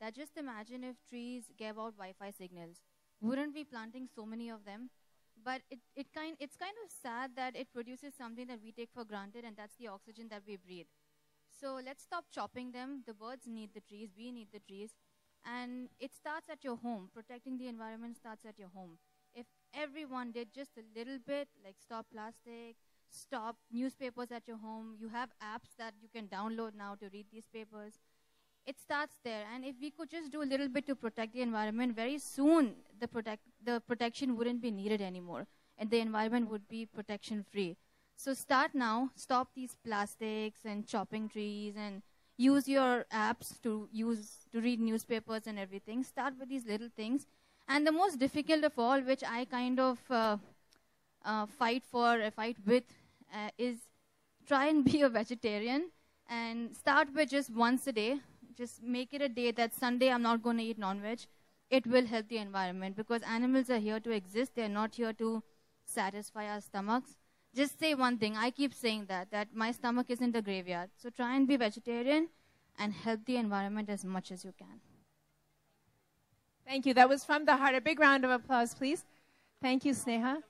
that just imagine if trees gave out Wi-Fi signals. Wouldn't we planting so many of them? But it's kind of sad that it produces something that we take for granted, and that's the oxygen that we breathe. So let's stop chopping them. The birds need the trees, we need the trees. And it starts at your home. Protecting the environment starts at your home. If everyone did just a little bit, like stop plastic, stop newspapers at your home, you have apps that you can download now to read these papers. It starts there. And if we could just do a little bit to protect the environment, very soon the protection wouldn't be needed anymore. And the environment would be protection free. So start now, stop these plastics and chopping trees, and use your apps to read newspapers and everything. Start with these little things. And the most difficult of all, which I kind of fight with, is try and be a vegetarian and start with just once a day. Just make it a day that Sunday I'm not going to eat non-veg. It will help the environment because animals are here to exist. They're not here to satisfy our stomachs. Just say one thing. I keep saying that my stomach isn't a graveyard. So try and be vegetarian and help the environment as much as you can. Thank you. That was from the heart. A big round of applause, please. Thank you, Sneha.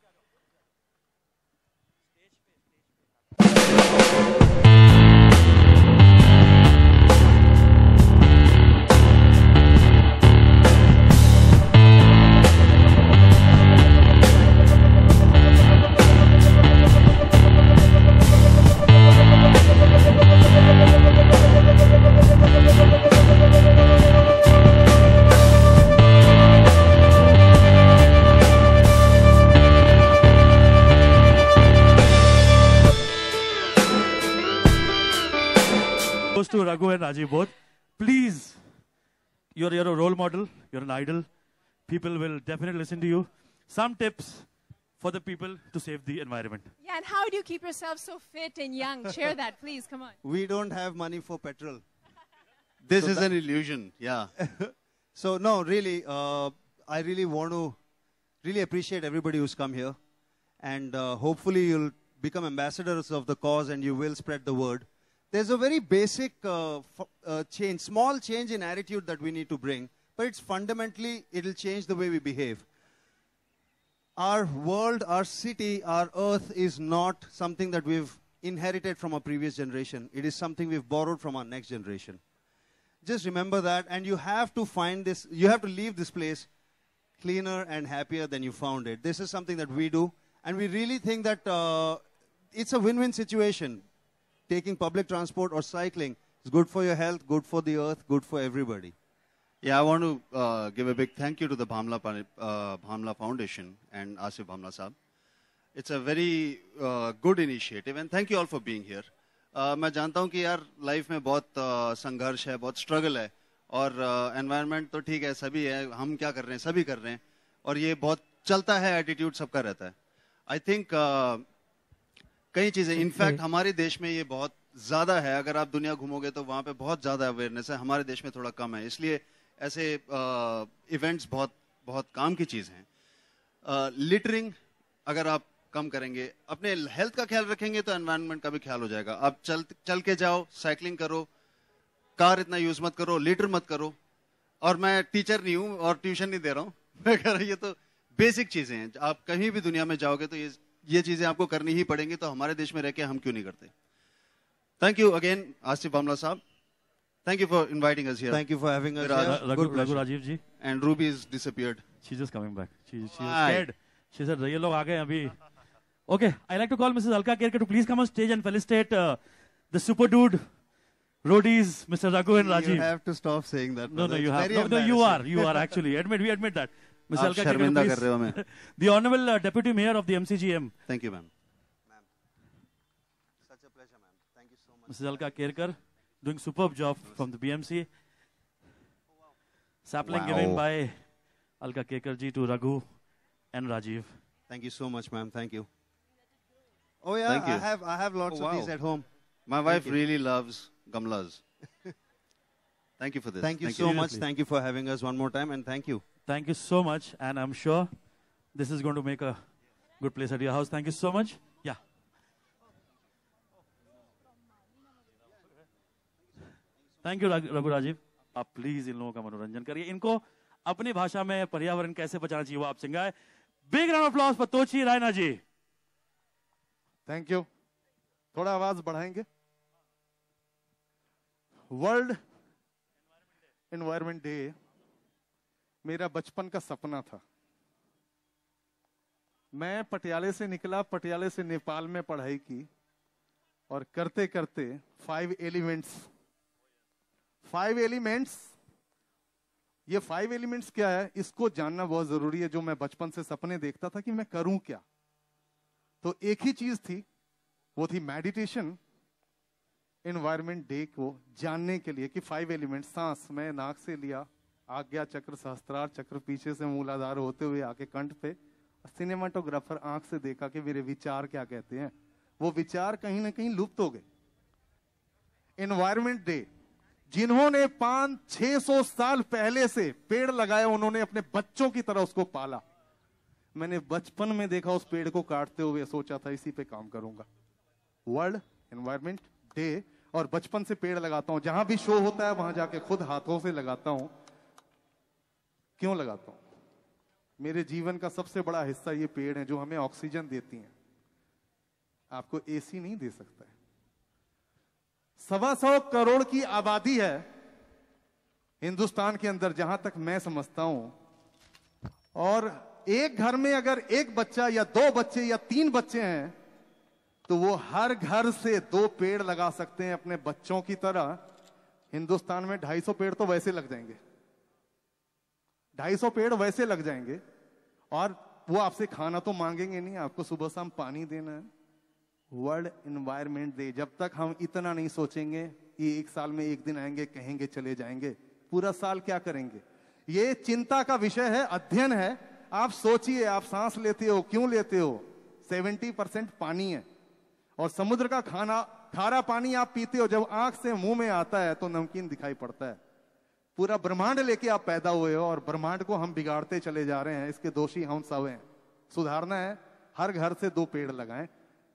To Raghu and Rajiv both. Please, you're a role model, you're an idol. People will definitely listen to you. Some tips for the people to save the environment. Yeah, and how do you keep yourself so fit and young? Share that, please. Come on. We don't have money for petrol. This is an illusion, yeah. So, no, really, I really want to really appreciate everybody who's come here. And hopefully you'll become ambassadors of the cause and you will spread the word. There's a very basic change, small change in attitude that we need to bring, but it's fundamentally, it'll change the way we behave. Our world, our city, our earth is not something that we've inherited from our previous generation. It is something we've borrowed from our next generation. Just remember that, and you have to find this, you have to leave this place cleaner and happier than you found it. This is something that we do, and we really think that it's a win-win situation. Taking public transport or cycling is good for your health, good for the earth, good for everybody. Yeah, I want to give a big thank you to the Bhamla Foundation and Asif Bhamla Saab. It's a very good initiative, and thank you all for being here. मैं जानता हूँ कि यार life में बहुत संघर्ष है, बहुत स्ट्रगल है, और एनवायरनमेंट तो ठीक है, सभी है, हम क्या कर रहे हैं, सभी कर रहे हैं, और ये बहुत चलता है, एटीट्यूड सबका रहता है. आई थिंक कई चीजें, इनफैक्ट हमारे देश में ये बहुत ज्यादा है. अगर आप दुनिया घूमोगे तो वहां पे बहुत ज्यादा अवेयरनेस है, हमारे देश में थोड़ा कम है. इसलिए ऐसे इवेंट्स बहुत बहुत काम की चीज हैं. लिटरिंग अगर आप कम करेंगे, अपने हेल्थ का ख्याल रखेंगे, तो एनवायरनमेंट का भी ख्याल हो जाएगा. आप चल के जाओ, साइकिलिंग करो, कार इतना यूज मत करो, लिटर मत करो. और मैं टीचर नहीं हूं और ट्यूशन नहीं दे रहा हूं. ये तो बेसिक चीजें हैं. आप कहीं भी दुनिया में जाओगे तो ये चीजें आपको करनी ही पड़ेंगी. तो हमारे देश में रह के हम क्यों नहीं करते. Thank you again Asif Bhamla साहब. Thank you for inviting us here. Thank you for having us here. Raghu Rajiv ji. And Ruby is disappeared. She's just coming back. She's scared. She said, "ये लोग आ गए अभी." Okay, I like to call Mrs. Alka Kerkar to please come on stage and felicitate the super dude roadies, Mr. Raghu and Rajiv. You have to stop saying that. No, you have. No, you are actually. We admit that. Ms. Alka Kerkar, please. The Honorable Deputy Mayor of the MCGM. Thank you, ma'am. Such a pleasure, ma'am. Thank you so much. Mrs. Alka Kerkar, doing superb job from the BMC. Sapling given by Alka Kerkar ji to Raghu and Rajiv. Thank you so much, ma'am. Thank you. Oh yeah, Thank you. I have lots of these at home. My wife really loves gamlas. Thank you for this. Thank you so much. Thank you for having us one more time, and thank you. Thank you so much, and I'm sure this is going to make a good place at your house. Thank you so much. Yeah. Thank you, Raghu Rajiv. आप please इन लोगों का मनोरंजन करिए, इनको अपनी भाषा में पर्यावरण कैसे बचाना चाहिए वो आप सिखाएं। Big round of applause for Tochi Raina ji. Thank you. थोड़ा आवाज बढ़ाएंगे। वर्ल्ड एनवायरनमेंट डे मेरा बचपन का सपना था। मैं पटियाले से निकला, पटियाले से नेपाल में पढ़ाई की और करते करते 5 एलिमेंट्स, ये 5 एलिमेंट्स क्या है इसको जानना बहुत जरूरी है। जो मैं बचपन से सपने देखता था कि मैं करूं क्या, तो एक ही चीज थी, वो थी मेडिटेशन। एनवायरनमेंट डे को जानने के लिए कि 5 एलिमेंट्स, सांस मैं नाक से लिया, आज्ञा चक्र, सहस्त्रार चक्र पीछे से मूलाधार होते हुए आके कंठ पे, सिनेमाटोग्राफर आंख से देखा कि मेरे विचार क्या कहते हैं। वो विचार कहीं ना कहीं लुप्त हो गए। एनवायरनमेंट डे, जिन्होंने 500-600 साल पहले से पेड़ लगाए, उन्होंने अपने बच्चों की तरह उसको पाला। मैंने बचपन में देखा उस पेड़ को काटते हुए, सोचा था इसी पे काम करूंगा। वर्ल्ड एनवायरनमेंट डे, और बचपन से पेड़ लगाता हूं। जहां भी शो होता है वहां जाके खुद हाथों से लगाता हूं। क्यों लगाता हूं? मेरे जीवन का सबसे बड़ा हिस्सा ये पेड़ है जो हमें ऑक्सीजन देती हैं। आपको एसी नहीं दे सकता है। 125 करोड़ की आबादी है हिंदुस्तान के अंदर, जहां तक मैं समझता हूं, और एक घर में अगर एक बच्चा या 2 बच्चे या 3 बच्चे हैं तो वो हर घर से 2 पेड़ लगा सकते हैं अपने बच्चों की तरह। हिंदुस्तान में 250 पेड़ तो वैसे लग जाएंगे, 250 पेड़ वैसे लग जाएंगे, और वो आपसे खाना तो मांगेंगे नहीं, आपको सुबह शाम पानी देना है। वर्ल्ड एनवायरनमेंट डे, जब तक हम इतना नहीं सोचेंगे कि 1 साल में 1 दिन आएंगे, कहेंगे चले जाएंगे, पूरा साल क्या करेंगे? ये चिंता का विषय है, अध्ययन है। आप सोचिए, आप सांस लेते हो, क्यों लेते हो? 70% पानी है, और समुद्र का खारा पानी आप पीते हो। जब आंख से मुंह में आता है तो नमकीन दिखाई पड़ता है। पूरा ब्रह्मांड लेके आप पैदा हुए हो, और ब्रह्मांड को हम बिगाड़ते चले जा रहे हैं। इसके दोषी हम सब हैं। सुधारना है, हर घर से 2 पेड़ लगाएं।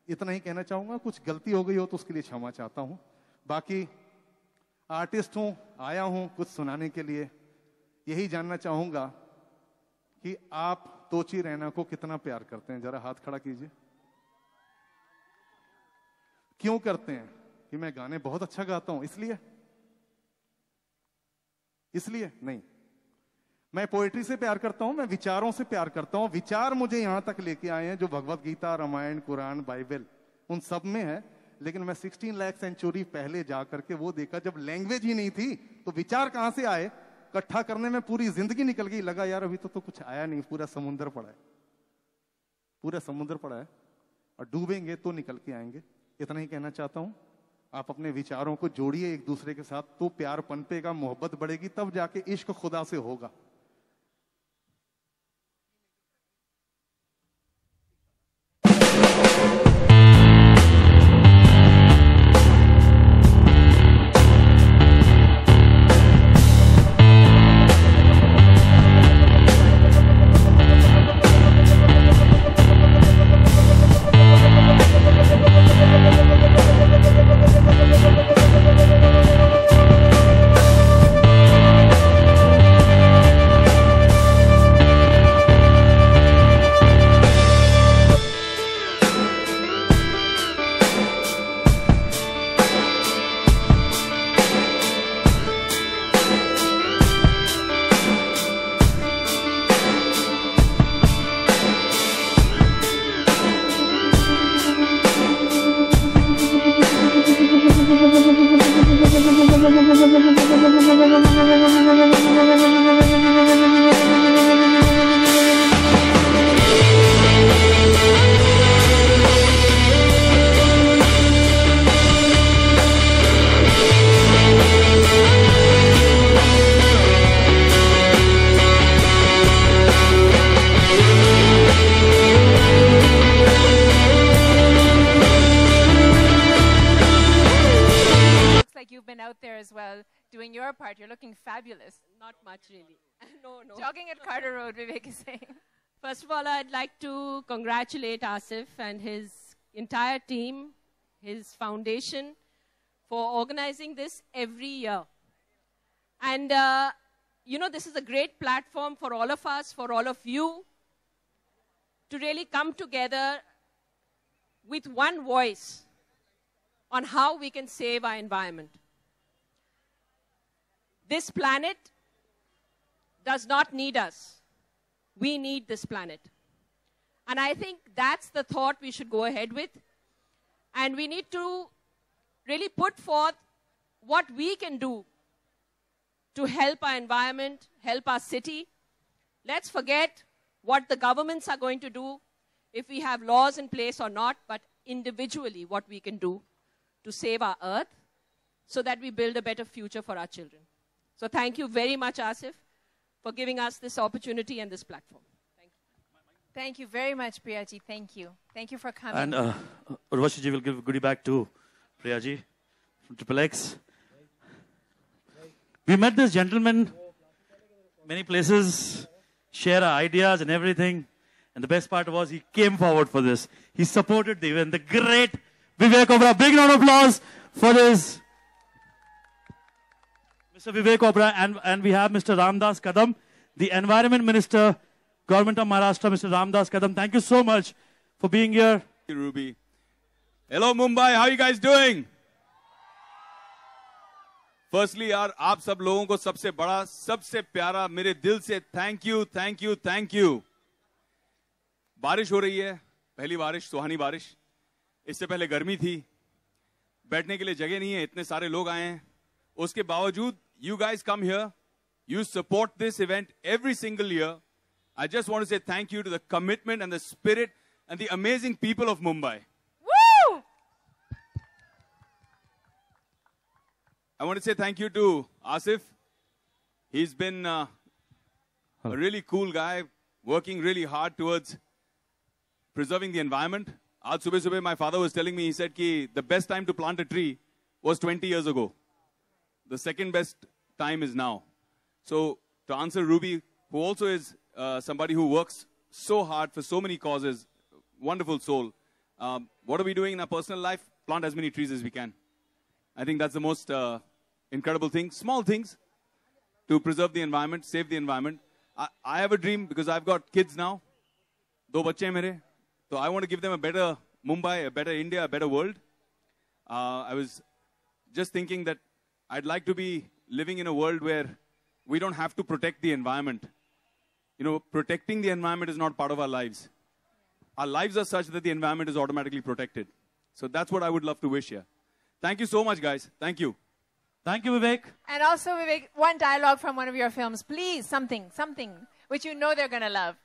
इतना ही कहना चाहूंगा। कुछ गलती हो गई हो तो उसके लिए क्षमा चाहता हूं। बाकी आर्टिस्ट हूं, आया हूं कुछ सुनाने के लिए। यही जानना चाहूंगा कि आप तोची रैना को कितना प्यार करते हैं। जरा हाथ खड़ा कीजिए। क्यों करते हैं? कि मैं गाने बहुत अच्छा गाता हूं इसलिए नहीं। मैं पोएट्री से प्यार करता हूं, मैं विचारों से प्यार करता हूं। विचार मुझे यहां तक लेके आए हैं जो भगवत गीता, रामायण, कुरान, बाइबल, उन सब में है। लेकिन मैं 16 लाख सेंचुरी पहले जा करके वो देखा, जब लैंग्वेज ही नहीं थी तो विचार कहां से आए? इकट्ठा करने में पूरी जिंदगी निकल गई। लगा यार अभी तो कुछ आया नहीं, पूरा समुद्र पड़ा है, और डूबेंगे तो निकल के आएंगे। इतना ही कहना चाहता हूं। आप अपने विचारों को जोड़िए एक दूसरे के साथ, तो प्यार पनपेगा, मोहब्बत बढ़ेगी, तब जाके इश्क खुदा से होगा। Doing your part, you're looking fabulous. Not much, really. No. Jogging at Carter Road, Vivek is saying. First of all, I'd like to congratulate Asif and his entire team, his foundation, for organizing this every year. And, this is a great platform for all of us, for all of you, to really come together with one voice on how we can save our environment. This planet does not need us. We need this planet. And I think that's the thought we should go ahead with. And we need to really put forth what we can do to help our environment, help our city. Let's forget what the governments are going to do, if we have laws in place or not, but individually what we can do to save our earth so that we build a better future for our children. So thank you very much, Asif, for giving us this opportunity and this platform. Thank you. Thank you very much, Priyaji. Thank you. Thank you for coming. And Urvashi ji will give a goodie bag to Priyaji from Triple X. We met this gentleman many places, share our ideas and everything. And the best part was he came forward for this. He supported the event. The great Vivek Oberoi. Big round of applause for this. Mr. Vivek Oberoi. And we have Mr. Ramdas Kadam, the Environment Minister, Government of Maharashtra, Mr. Ramdas Kadam. Thank you so much for being here. Thank you, Ruby. Hello, Mumbai. How are you guys doing? Firstly, यार आप सब लोगों को सबसे बड़ा, सबसे प्यारा मेरे दिल से thank you, thank you, thank you. बारिश हो रही है, पहली बारिश, सुहानी बारिश. इससे पहले गर्मी थी, बैठने के लिए जगह नहीं है, इतने सारे लोग आए हैं. उसके बावजूद you guys come here, you support this event every single year. I just want to say thank you to the commitment and the spirit and the amazing people of Mumbai. Woo! I want to say thank you to Asif. He's been a really cool guy, working really hard towards preserving the environment. Aaj subah my father was telling me, he said ki the best time to plant a tree was 20 years ago. The second best time is now. So to answer Ruby, who also is somebody who works so hard for so many causes, wonderful soul. What are we doing in our personal life? Plant as many trees as we can. I think that's the most incredible thing. Small things to preserve the environment, save the environment. I have a dream because I've got kids now. Do bacche hain mere. So I want to give them a better Mumbai, a better India, a better world. I was just thinking that I'd like to be living in a world where we don't have to protect the environment. You know, protecting the environment is not part of our lives. Our lives are such that the environment is automatically protected. So that's what I would love to wish here. Thank you so much, guys. Thank you. Thank you, Vivek. And also, Vivek, one dialogue from one of your films, please. Something which you know they're going to love.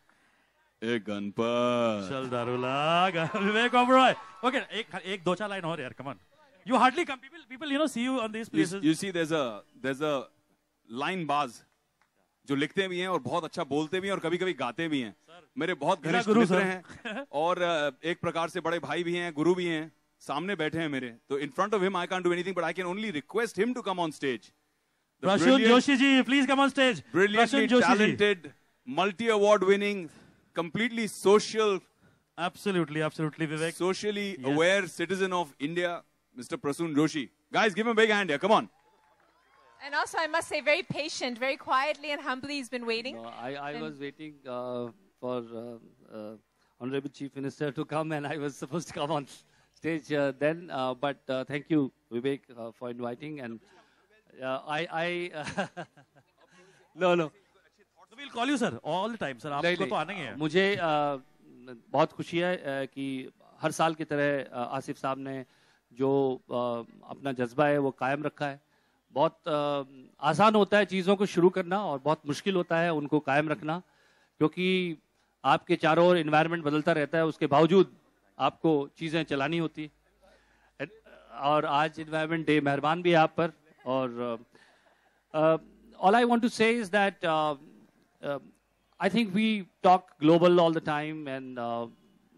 Hey, Ganpat. Chal darula, Vivek Oberoi. Okay, ek do cha line aur yaar, come on. You hardly come. People, see you on these places. You see, there's a line baz जो लिखते भी हैं और बहुत अच्छा बोलते भी हैं और कभी-कभी गाते भी हैं. मेरे बहुत घनिष्ठ मित्र हैं और एक प्रकार से बड़े भाई भी हैं, गुरु भी हैं. सामने बैठे हैं मेरे. तो in front of him I can't do anything, but I can only request him to come on stage. Prashant Joshi ji, please come on stage. Brilliantly talented, multi-award winning, completely social. Absolutely, Vivek. Socially aware citizen of India, Mr. Prasoon Joshi. Guys, give him a big hand here. Come on. And also, I must say, very patient, very quietly and humbly he's been waiting. No, I was waiting for Honorable Chief Minister to come, and I was supposed to come on stage then. But thank you, Vivek, for inviting. And No. We'll call you, sir, all the time, sir. आपको तो आना ही है. मुझे बहुत खुशी है कि हर साल की तरह आसिफ साहब ने जो अपना जज्बा है वो कायम रखा है. बहुत आसान होता है चीज़ों को शुरू करना और बहुत मुश्किल होता है उनको कायम रखना, क्योंकि आपके चारों ओर एनवायरनमेंट बदलता रहता है, उसके बावजूद आपको चीज़ें चलानी होती. और आज एनवायरनमेंट डे मेहरबान भी है आप पर. और all I want to say is that I think we talk global all the time, and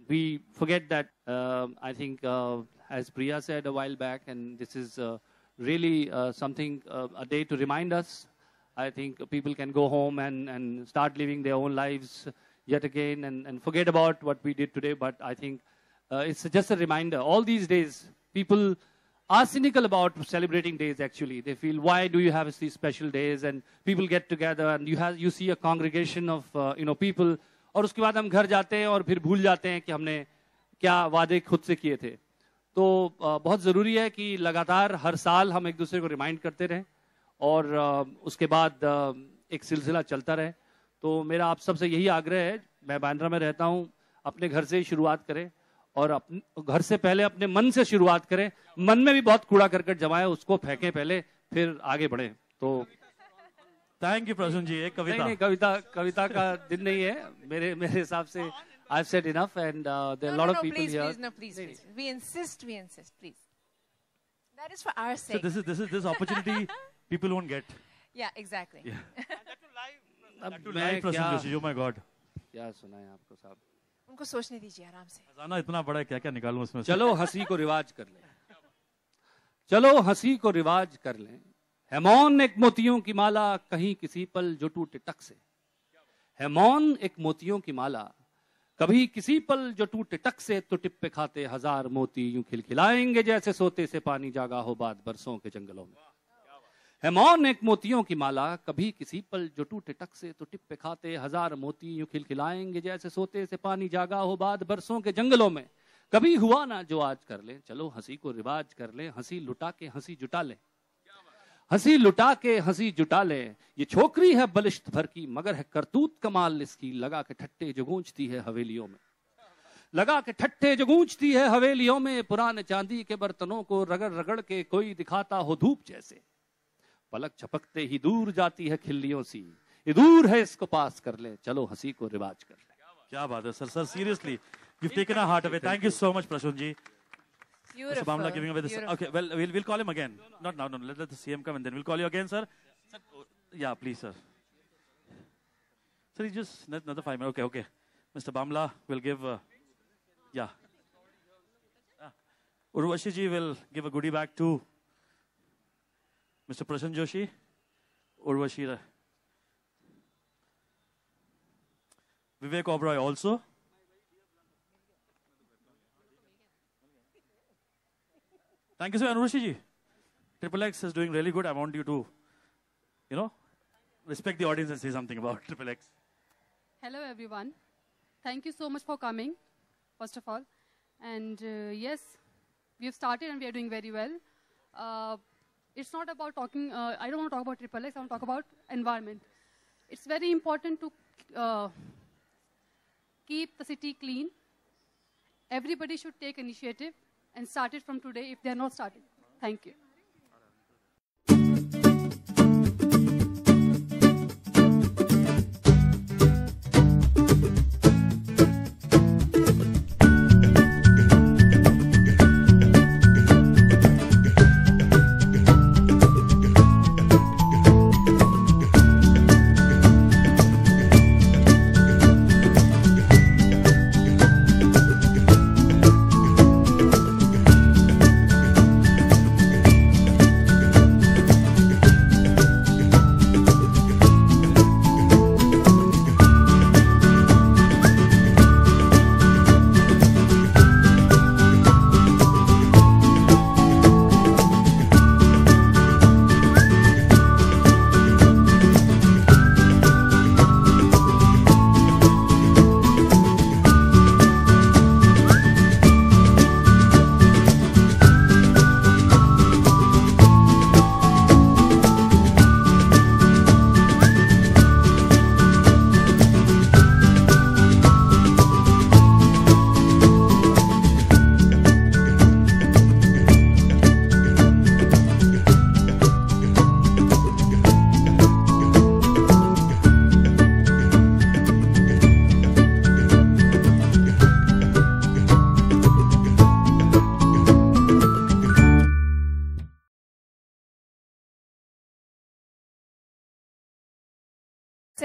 we forget that I think as Priya said a while back, and this is really something, a day to remind us. I think people can go home and start living their own lives yet again and forget about what we did today. But I think it's just a reminder. All these days, people are cynical about celebrating days. Actually, they feel, why do you have these special days? And people get together, and you see a congregation of people. और उसके बाद हम घर जाते हैं और फिर भूल जाते हैं कि हमने क्या वादे खुद से किए थे. तो बहुत जरूरी है कि लगातार हर साल हम एक दूसरे को रिमाइंड करते रहें और उसके बाद एक सिलसिला चलता रहे. तो मेरा आप सबसे यही आग्रह है, मैं बांद्रा में रहता हूं, अपने घर से ही शुरुआत करें और घर से पहले अपने मन से शुरुआत करें. मन में भी बहुत कूड़ा करकट जमा है, उसको फेंकें पहले, फिर आगे बढ़ें. तो थैंक यू प्रसून जी. एक कविता. नहीं, कविता का दिन नहीं है मेरे हिसाब से. I've said enough, and there are a lot of people here. Please. We insist, please. That is for our sake. So this opportunity people won't get. Yeah, exactly. Yeah. That to live, Prasun Joshi. Oh my God. क्या सुनाए आपको साहब? उनको सोचने दीजिए आराम से. खजाना इतना बड़ा है, क्या निकालूं उसमें से? चलो हंसी को रिवाज कर लें. चलो हंसी को रिवाज कर लें. है मौन एक मोतियों की माला, कहीं किसी पल जो टूटे टक से. है मौन एक मोतियों की माला, कभी किसी पल जो टूटे टक से. तो टिप पे खाते हजार मोती यूं खिलखिलाएंगे जैसे सोते से पानी जागा हो बाद बरसों के जंगलों में. है मौन एक मोतियों की माला, कभी किसी पल जो टूटे टक से. तो टिप पे खाते हजार मोती यूं खिलखिलाएंगे जैसे सोते से पानी जागा हो बाद बरसों के जंगलों में. कभी हुआ ना जो आज कर ले, चलो हंसी को रिवाज कर ले. हंसी लुटा के हंसी जुटा ले, हंसी लुटा के हंसी जुटा ले. ये छोकरी है बलिष्ठ भर की, मगर है करतूत कमाल इसकी. लगा के ठट्टे जो गूंजती है हवेलियों में, लगा के ठट्टे जो गूंजती है हवेलियों में. पुराने चांदी के बर्तनों को रगड़ रगड़ के कोई दिखाता हो धूप जैसे. पलक झपकते ही दूर जाती है खिल्लियों सी. ये दूर है इसको पास कर ले, चलो हंसी को रिवाज कर ले. क्या बात है sir. Seriously, you've taken our heart away. Thank you so much, Prasun ji. Beautiful. Mr. Bamla giving away this. Okay, well, we'll call him again. Not now, no. Let the CM come and then we'll call you again, sir. Yeah, please, sir. Sir, just another 5 minutes. Okay. Mr. Bamla will give. Yeah. Urvashi ji will give a goodie bag to Mr. Prasun Joshi. Urvashi. Vivek Oberoi also. Thank you, sir. Urvashi ji. Triple X is doing really good. I want you to, respect the audience and say something about Triple X. Hello, everyone. Thank you so much for coming, first of all. And yes, we've started and we are doing very well. It's not about talking, I don't want to talk about Triple X, I want to talk about environment. It's very important to keep the city clean. Everybody should take initiative and start it from today if they are not started. Thank you.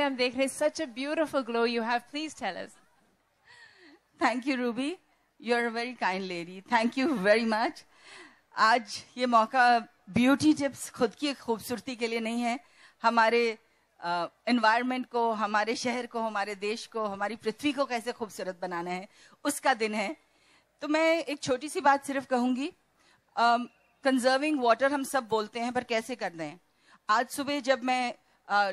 हम देख रहे such a beautiful glow you have. Please tell us. Thank you, Ruby. You're a very kind lady. Thank you very much. आज ये मौका beauty tips खुद की खूबसूरती के लिए नहीं है, हमारे एनवायरनमेंट को, हमारे शहर को, हमारे देश को, हमारी पृथ्वी को कैसे खूबसूरत बनाना है, उसका दिन है. तो मैं एक छोटी सी बात सिर्फ कहूंगी. कंजर्विंग वाटर हम सब बोलते हैं, पर कैसे करते हैं? आज सुबह जब मैं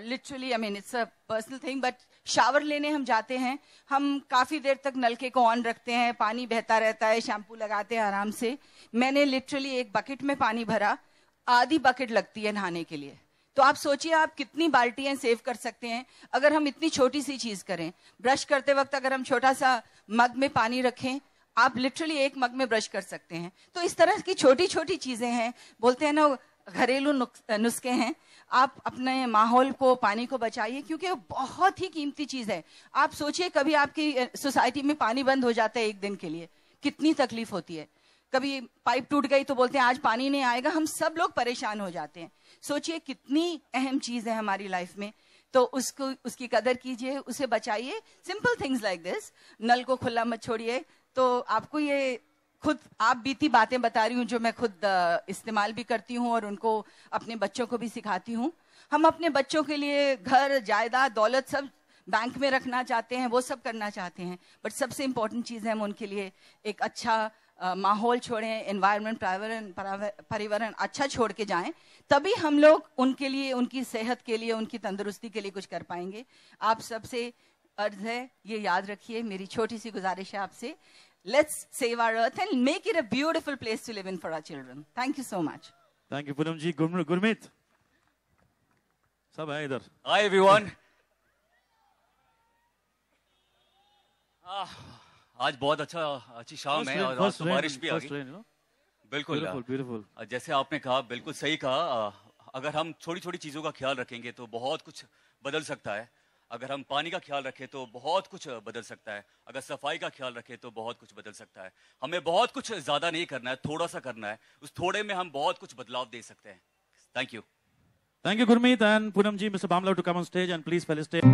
literally, I mean it's a personal thing, but shower लेने हम जाते हैं, हम काफी देर तक नलके को ऑन रखते हैं, पानी बहता रहता है, शैम्पू लगाते हैं आराम से। मैंने लिटरली एक बकेट में पानी भरा, आधी बकेट लगती है नहाने के लिए। तो आप सोचिए आप कितनी बाल्टियां सेव कर सकते हैं अगर हम इतनी छोटी सी चीज करें। ब्रश करते वक्त अगर हम छोटा सा मग में पानी रखें, आप लिटरली एक मग में ब्रश कर सकते हैं। तो इस तरह की छोटी छोटी चीजें हैं, बोलते हैं ना घरेलू नुस्खे हैं। आप अपने माहौल को, पानी को बचाइए, क्योंकि वो बहुत ही कीमती चीज है। आप सोचिए कभी आपकी सोसाइटी में पानी बंद हो जाता है एक दिन के लिए, कितनी तकलीफ होती है। कभी पाइप टूट गई तो बोलते हैं आज पानी नहीं आएगा, हम सब लोग परेशान हो जाते हैं। सोचिए कितनी अहम चीज है हमारी लाइफ में, तो उसकी कदर कीजिए, उसे बचाइए। सिंपल थिंग्स लाइक दिस, नल को खुला मत छोड़िए। तो आपको ये खुद आप बीती बातें बता रही हूँ जो मैं खुद इस्तेमाल भी करती हूँ और उनको अपने बच्चों को भी सिखाती हूँ। हम अपने बच्चों के लिए घर, जायदाद, दौलत सब बैंक में रखना चाहते हैं, वो सब करना चाहते हैं, बट सबसे इंपॉर्टेंट चीज है हम उनके लिए एक अच्छा माहौल छोड़ें, एनवायरनमेंट, पर्यावरण अच्छा छोड़ के जाएं, तभी हम लोग उनके लिए, उनकी सेहत के लिए, उनकी तंदुरुस्ती के लिए कुछ कर पाएंगे। आप सबसे अर्ज है, ये याद रखिए, मेरी छोटी सी गुजारिश है आपसे, let's save our earth and make it a beautiful place to live in for our children. Thank you so much. Thank you, Poonam ji. Gurmeet. सब है इधर. Hi everyone. आज बहुत अच्छी शाम है और आज तो बारिश भी आ गई. बिल्कुल, beautiful. जैसे आपने कहा, बिल्कुल सही कहा. अगर हम छोटी छोटी चीजों का ख्याल रखेंगे तो बहुत कुछ बदल सकता है. अगर हम पानी का ख्याल रखें तो बहुत कुछ बदल सकता है. अगर सफाई का ख्याल रखें तो बहुत कुछ बदल सकता है. हमें बहुत कुछ ज्यादा नहीं करना है, थोड़ा सा करना है. उस थोड़े में हम बहुत कुछ बदलाव दे सकते हैं. Thank you. Thank you, Gurmeet and Poonam ji. Mr. Bhamla to come on stage and please felicitate.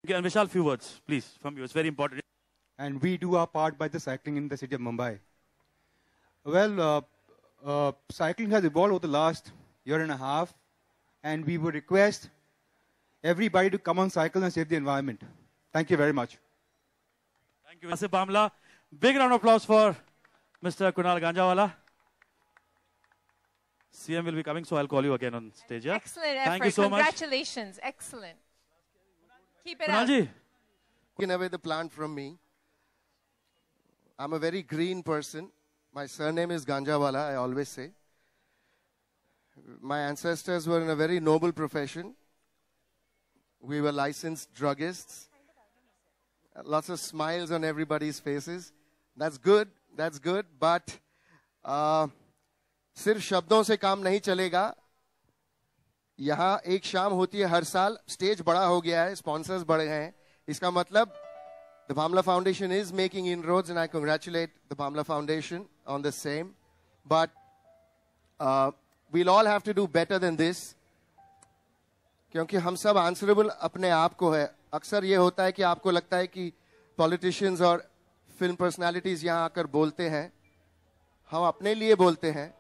And Vishal, few words, please, from you. It's very important. And we do our part by the cycling in the city of Mumbai. Well, cycling has evolved over the last year and a half. and we would request everybody to come on cycle and save the environment. Thank you very much. Thank you, Asif Bhamla. Big round of applause for Mr. Kunal Ganjawala. CM will be coming, so I'll call you again on stage. Yeah? Excellent Thank effort. you so much. Congratulations. Excellent. Keep it Kunal up. ji. Taking away the plant from me. I'm a very green person. My surname is Ganjawala, I always say. My ancestors were in a very noble profession. We were licensed druggists. Lots of smiles on everybody's faces. That's good, but सिर्फ शब्दों से काम नहीं चलेगा. यहाँ एक शाम होती है हर साल. स्टेज बड़ा हो गया है, स्पॉन्सर्स बढ़े हैं. इसका मतलब the Bhamla Foundation is making inroads, and I congratulate the Bhamla Foundation on the same. But we'll all have to do better than this. क्योंकि हम सब answerable अपने आप को है. अक्सर ये होता है कि आपको लगता है कि politicians और film personalities यहाँ आकर बोलते हैं. हम अपने लिए बोलते हैं.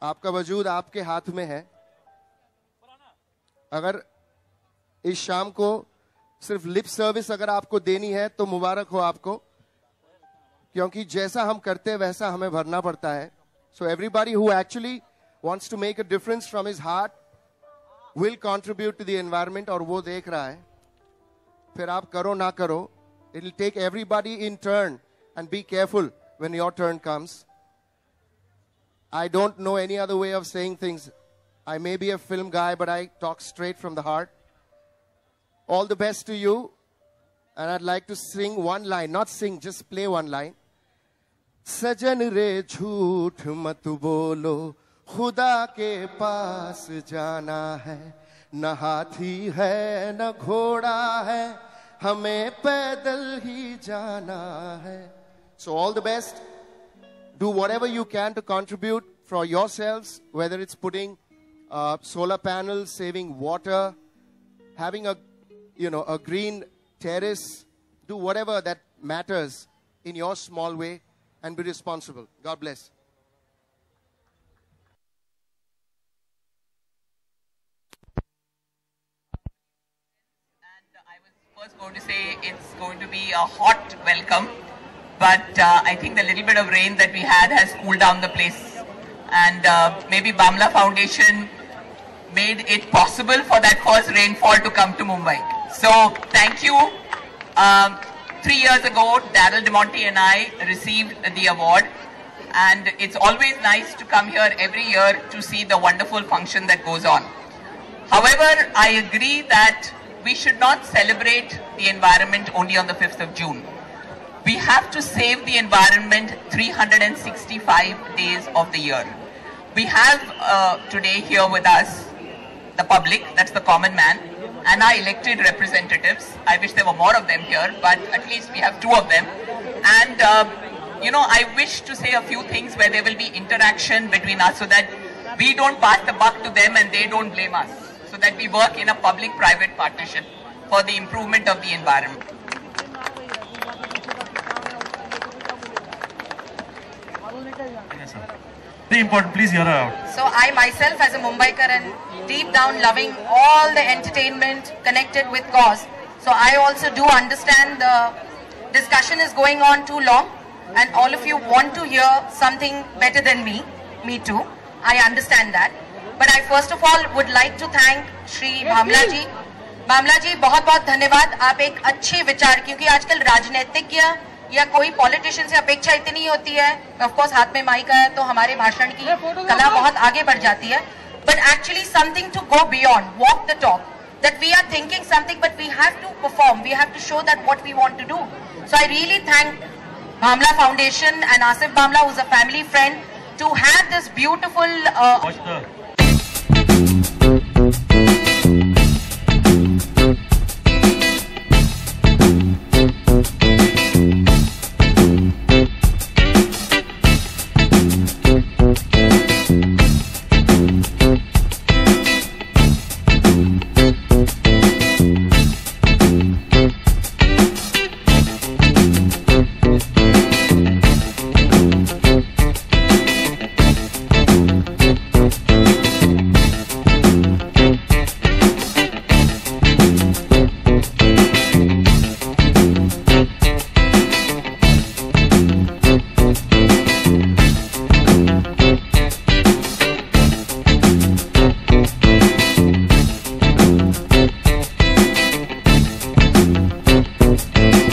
आपका वजूद आपके हाथ में है. अगर इस शाम को सिर्फ लिप सर्विस अगर आपको देनी है तो मुबारक हो आपको, क्योंकि जैसा हम करते हैं वैसा हमें भरना पड़ता है. So everybody who actually wants to make a difference from his heart will contribute to the environment, और वो देख रहा है. फिर आप करो ना करो, it will take everybody in turn, and be careful when your turn comes. I don't know any other way of saying things. I may be a film guy, but I talk straight from the heart. All the best to you. And I'd like to sing one line, not sing, just play one line. सजन रे झूठ मत बोलो, खुदा के पास जाना है. न हाथी है न घोड़ा है, हमें पैदल ही जाना है. So all the best. Do whatever you can to contribute for yourselves, whether it's putting solar panels, saving water, having a green terrace. Do whatever that matters in your small way, and be responsible. God bless. First going to say it's going to be a hot welcome, but I think the little bit of rain that we had has cooled down the place, and maybe Bhamla Foundation made it possible for that first rainfall to come to Mumbai. So thank you. 3 years ago, Daryl DeMonte and I received the award, and it's always nice to come here every year to see the wonderful function that goes on. However, I agree that we should not celebrate the environment only on the 5th of June. We have to save the environment 365 days of the year. We have today here with us the public, that's the common man, and our elected representatives. I wish there were more of them here, but at least we have 2 of them. And, I wish to say a few things where there will be interaction between us so that we don't pass the buck to them and they don't blame us. So that we work in a public-private partnership for the improvement of the environment. Very important, please hear her out. So I myself as a Mumbaiker and deep down loving all the entertainment connected with cause. So I also do understand the discussion is going on too long and all of you want to hear something better than me too. I understand that. But I first of all would like to thank Shri Bhamla ji. Bhamla ji, बहुत-बहुत धन्यवाद. आप एक अच्छे विचार, क्योंकि आजकल राजनीतिज्ञ या कोई पॉलिटिशियन से अपेक्षा इतनी होती है. ऑफ कोर्स हाथ में माइक है तो हमारे भाषण की कला बहुत आगे बढ़ जाती है. But actually something to go beyond, walk the talk. That we are thinking something, but we have to perform. We have to show that what we want to do. So I really thank Bhamla Foundation and Asif Bhamla, who's a family friend, to have this beautiful